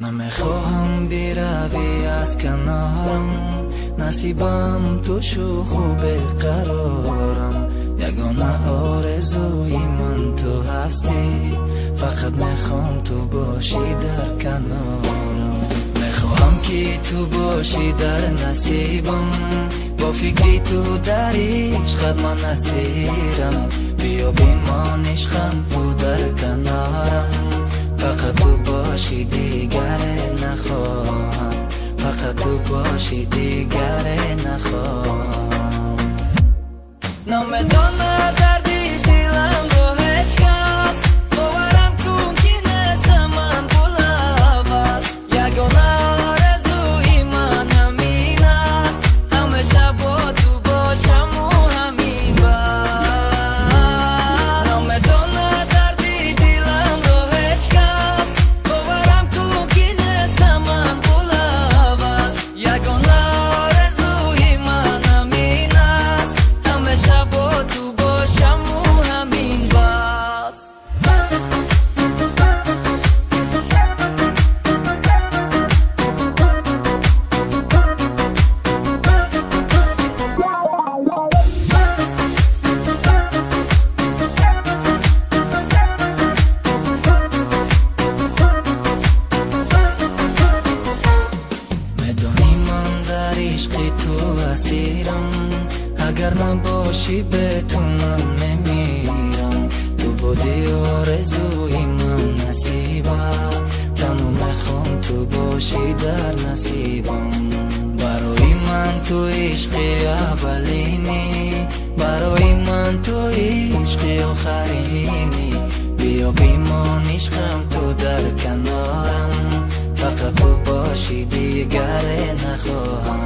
نمیخواهم بروی از کنارم، نصیبم تو شو خوب قرارم. یگانه آرزوی من تو هستی، فقط میخوام تو باشی در کنارم. میخواهم که تو باشی در نصیبم، با فکری تو در عشقت من اسیرم. بیا بیمان عشقم تو در کنارم، فقط تو باشی دیگر نخواهم، فقط تو باشی دیگر نخواهم. نمیدانم دردی دلم رو هیچ کس، باورم کن که نیستم من بلوز. یگانه آرزوی من همین است، همیشه با تو باشم و همین بس. نمیدانم دردی دلم رو هیچ کس، باورم کن که نیستم من بلوز. یگانه آرزوی من همین است، همیشه با تو باشم و همین بس. میدانی من در عشق تو اسیرم، اگر نباشی به تو من میمیرم. تو بودی آرزوی من نصیبه، تنو میخوام تو باشی در نصیبم. برای من تو عشق اولینی، برای من تو عشق آخرینی. بیا بیمان عشقم تو در کنارم، فقط تو باشی دیگر نخواهم،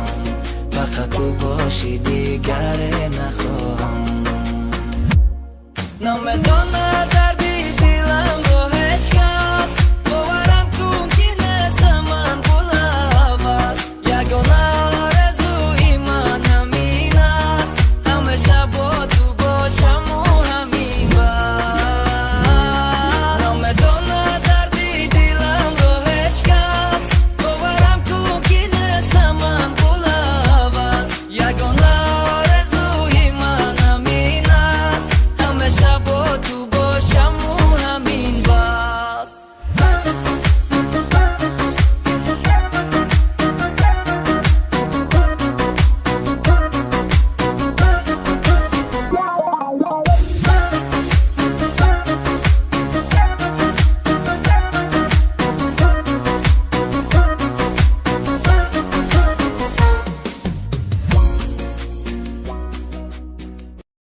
فقط تو باشی دیگر نخواهم.